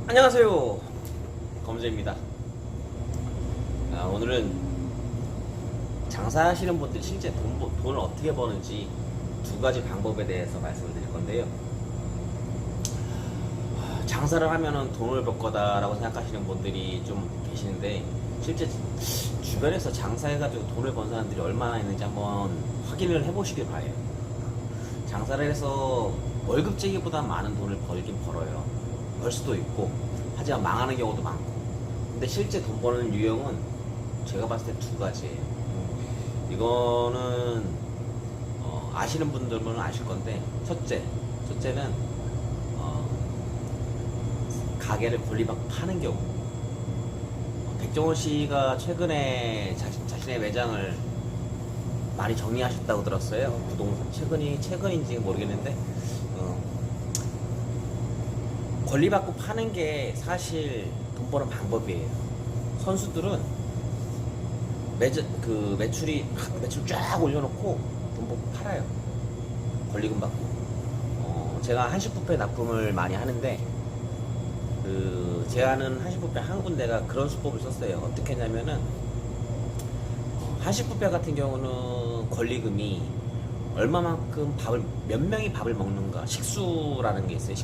안녕하세요, 검재입니다. 오늘은 장사하시는 분들이 실제 돈을 어떻게 버는지 두 가지 방법에 대해서 말씀을 드릴 건데요. 장사를 하면은 돈을 벌 거다라고 생각하시는 분들이 좀 계시는데, 실제 주변에서 장사해가지고 돈을 번 사람들이 얼마나 있는지 한번 확인을 해보시길 바래요. 장사를 해서 월급제기보다 많은 돈을 벌긴 벌어요. 벌 수도 있고, 하지만 망하는 경우도 많고. 근데 실제 돈 버는 유형은 제가 봤을 때 두 가지예요. 이거는 아시는 분들은 아실 건데, 첫째는 가게를 권리받고 파는 경우. 백종원 씨가 최근에 자신의 매장을 많이 정리하셨다고 들었어요. 부동산 최근인지 모르겠는데, 권리받고 파는 게 사실 돈 버는 방법이에요. 선수들은 매출 쫙 올려놓고 돈 벌고 팔아요. 권리금 받고. 제가 한식 뷔페 납품을 많이 하는데, 제가 아는 한식 뷔페 한 군데가 그런 수법을 썼어요. 어떻게 했냐면은, 한식 뷔페 같은 경우는 권리금이 얼마만큼 몇 명이 밥을 먹는가, 식수라는 게 있어요.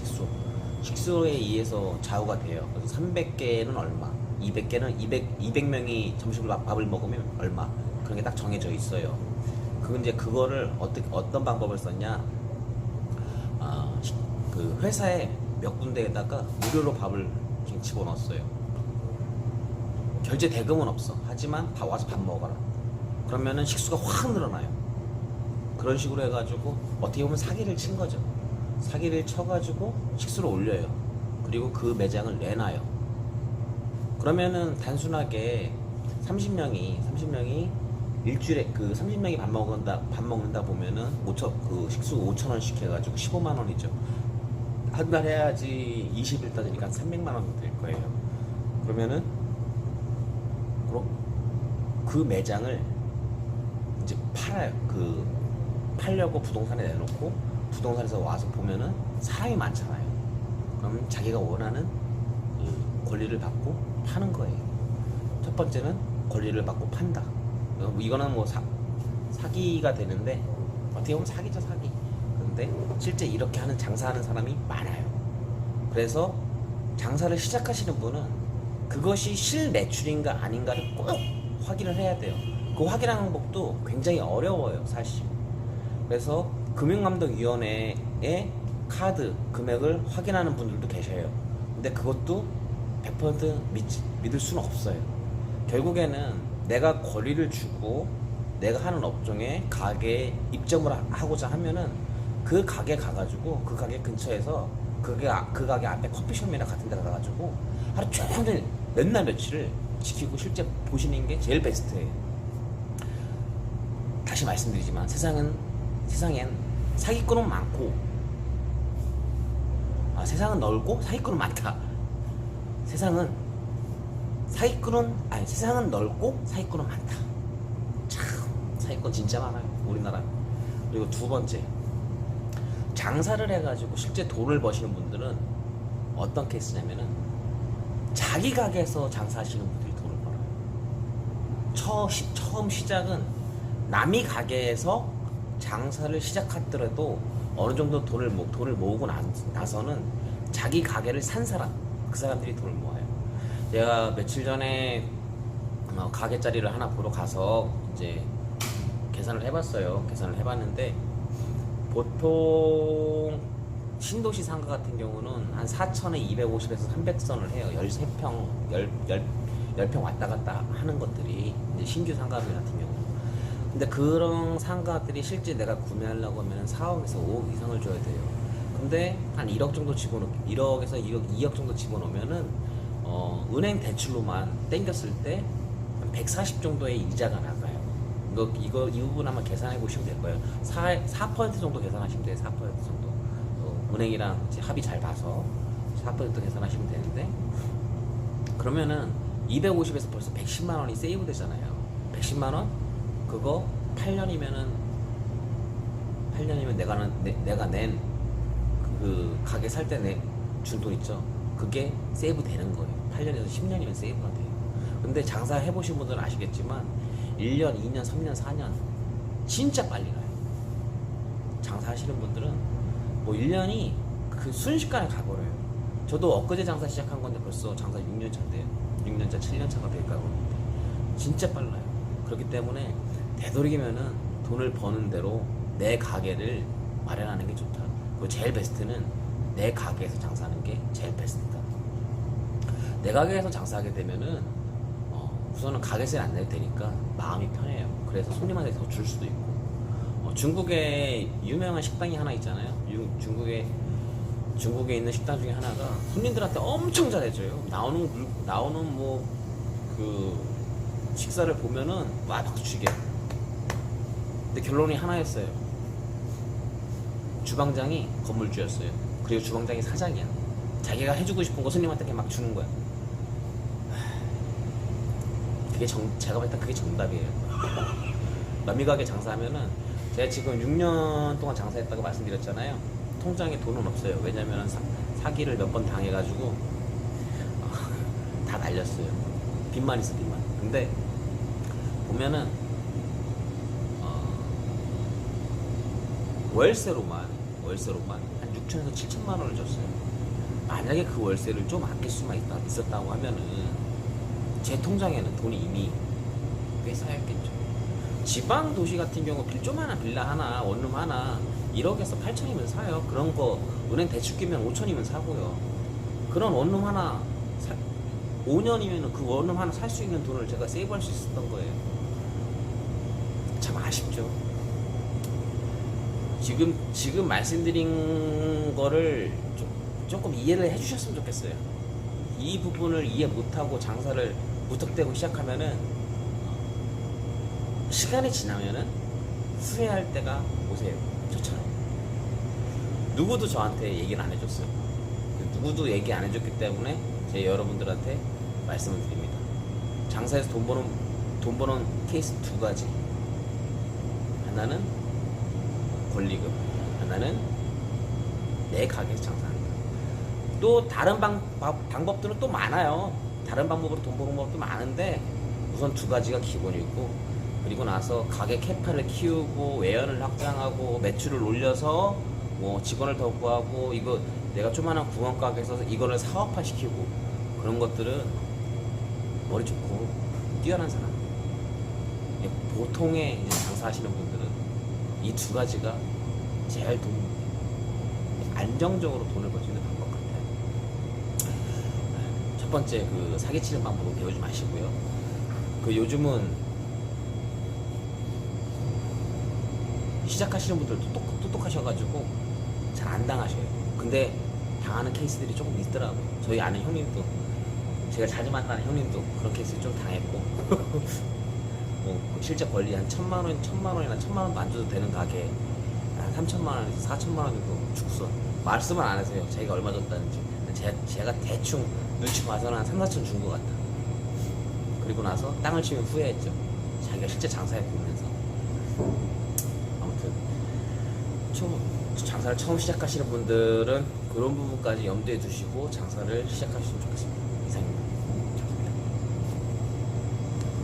식수에 의해서 좌우가 돼요. 그래서 300개는 얼마, 200명이 점심을 밥을 먹으면 얼마, 그런 게 딱 정해져 있어요. 그거를 어떤 방법을 썼냐, 그 회사에 몇 군데에다가 무료로 밥을 집어넣었어요. 결제 대금은 없어. 하지만 와서 밥 먹어라. 그러면은 식수가 확 늘어나요. 그런 식으로 해가지고 어떻게 보면 사기를 친 거죠. 사기를 쳐가지고 식수를 올려요. 그리고 그 매장을 내놔요. 그러면은 단순하게 30명이 일주일에 30명이 밥 먹는다 보면은 식수 5,000원씩 해가지고 15만 원이죠. 한 달 해야지 20일 따지니까 300만 원 될 거예요. 그러면은 그 매장을 이제 팔아요. 팔려고 부동산에 내놓고, 부동산에서 와서 보면은 사람이 많잖아요. 그럼 자기가 원하는 권리를 받고 파는 거예요. 첫 번째는 권리를 받고 판다. 이거는 사기가 되는데, 어떻게 보면 사기죠, 사기. 근데 실제 이렇게 장사하는 사람이 많아요. 그래서 장사를 시작하시는 분은 그것이 실매출인가 아닌가를 꼭 확인을 해야 돼요. 그 확인하는 방법도 굉장히 어려워요, 사실. 그래서 금융감독위원회의 카드 금액을 확인하는 분들도 계셔요. 근데 그것도 100% 믿을 수는 없어요. 결국에는 내가 권리를 주고 내가 하는 업종에 가게에 입점을 하고자 하면은 그 가게 가가지고 그 가게 근처에서 그 가게 앞에 커피숍이나 같은 데 가가지고 하루 종일 몇 날 며칠을 지키고 실제 보시는 게 제일 베스트예요. 다시 말씀드리지만 세상엔 사기꾼은 많고, 세상은 넓고 사기꾼은 많다. 세상은 넓고 사기꾼은 많다. 참, 사기꾼 진짜 많아요, 우리나라. 그리고 두 번째, 장사를 해가지고 실제 돈을 버시는 분들은 어떤 케이스냐면은, 자기 가게에서 장사하시는 분들이 돈을 벌어요. 처음 시작은 남이 가게에서 장사를 시작하더라도 어느 정도 돈을 모으고 나서는 자기 가게를 산 사람, 그 사람들이 돈을 모아요. 제가 며칠 전에 가게 자리를 하나 보러 가서 이제 계산을 해봤어요. 계산을 해봤는데, 보통 신도시 상가 같은 경우는 한 4천에 250에서 300선을 해요. 13평, 10평 왔다 갔다 하는 것들이 이제 신규 상가들 같은 경우. 근데 그런 상가들이 실제 내가 구매하려고 하면 4억에서 5억 이상을 줘야 돼요. 근데 한 1억 정도 1억에서 2억 정도 집어넣으면은 은행 대출로만 땡겼을 때 한 140 정도의 이자가 나가요. 이 부분 한번 계산해 보시면 될 거예요. 4% 정도 계산하시면 돼요. 4% 정도. 은행이랑 이제 합의 잘 봐서 4% 계산하시면 되는데, 그러면은 250에서 벌써 110만 원이 세이브 되잖아요. 110만 원? 그거 8년이면 내가 낸 그 가게 살 때 준 돈 있죠. 그게 세이브 되는 거예요. 8년에서 10년이면 세이브가 돼요. 근데 장사 해보신 분들은 아시겠지만 1년, 2년, 3년, 4년 진짜 빨리 가요. 장사하시는 분들은 뭐 1년이 그 순식간에 가버려요. 저도 엊그제 장사 시작한 건데 벌써 장사 6년 차인데요. 6년차, 7년차가 될까 그러는데 진짜 빨라요. 그렇기 때문에 되도록이면은 돈을 버는 대로 내 가게를 마련하는 게 좋다. 그리고 제일 베스트는 내 가게에서 장사하는 게 제일 베스트다. 내 가게에서 장사하게 되면은 우선은 가게세 안 낼 테니까 마음이 편해요. 그래서 손님한테 더 줄 수도 있고. 중국에 유명한 식당이 하나 있잖아요. 중국에 있는 식당 중에 하나가 손님들한테 엄청 잘해줘요. 나오는 뭐 그 식사를 보면은 와 박수 치게. 근데 결론이 하나였어요. 주방장이 건물주였어요. 그리고 주방장이 사장이야. 자기가 해주고 싶은 거 손님한테 그냥 막 주는 거야. 제가 봤을 때 그게 정답이에요. 남미가게 장사하면은 제가 지금 6년 동안 장사했다고 말씀드렸잖아요. 통장에 돈은 없어요. 왜냐면 사기를 몇 번 당해가지고 다 날렸어요. 빚만 있어, 빚만. 근데 보면은 월세로만 한 6천에서 7천만 원을 줬어요. 만약에 그 월세를 좀 아낄 수만 있었다고 하면은 제 통장에는 돈이 이미 꽤 쌓였겠죠. 지방 도시 같은 경우 조그마한 빌라 하나, 원룸 하나 1억에서 8천이면 사요. 그런 거 은행 대출 끼면 5천이면 사고요. 그런 원룸 하나 5년이면 그 원룸 하나 살 수 있는 돈을 제가 세이브할 수 있었던 거예요. 참 아쉽죠. 지금 말씀드린 거를 조금 이해를 해주셨으면 좋겠어요. 이 부분을 이해 못하고 장사를 무턱대고 시작하면은 시간이 지나면은 후회할 때가 오세요. 저처럼. 누구도 저한테 얘기를 안 해줬어요. 누구도 얘기 안 해줬기 때문에 제 여러분들한테 말씀을 드립니다. 장사에서 돈 버는 케이스 두 가지. 하나는 권리금, 하나는 내 가게에서 장사하는 거. 또 다른 방법들은 또 많아요. 다른 방법으로 돈 버는 방법도 많은데 우선 두 가지가 기본이고, 그리고 나서 가게 캐파를 키우고 외연을 확장하고 매출을 올려서 뭐 직원을 더 구하고, 이거 내가 조그마한 구멍가게에서 이거를 사업화 시키고, 그런 것들은 머리 좋고 뛰어난 사람, 보통의 이제 장사하시는 분들은 이 두 가지가 제일 안정적으로 돈을 벌 수 있는 방법 같아요. 첫 번째, 그 사기치는 방법을 배우지 마시고요. 그 요즘은 시작하시는 분들 똑똑하셔가지고 잘 안 당하셔요. 근데 당하는 케이스들이 조금 있더라고요. 저희 아는 형님도, 제가 자주 만나는 형님도 그런 케이스 좀 당했고 뭐 실제 권리 한 1,000만원이나 1,000만원도 안 줘도 되는 가게 한 3,000만원에서 4,000만원 정도 죽서 말씀을 안 하세요. 자기가 얼마 줬다는지. 제가 대충 눈치 봐서는 한 3,4천 준 것 같아. 그리고 나서 땅을 치면 후회했죠. 자기가 실제 장사해 보면서. 아무튼 장사를 처음 시작하시는 분들은 그런 부분까지 염두에 두시고 장사를 시작하시면 좋겠습니다. 이상입니다.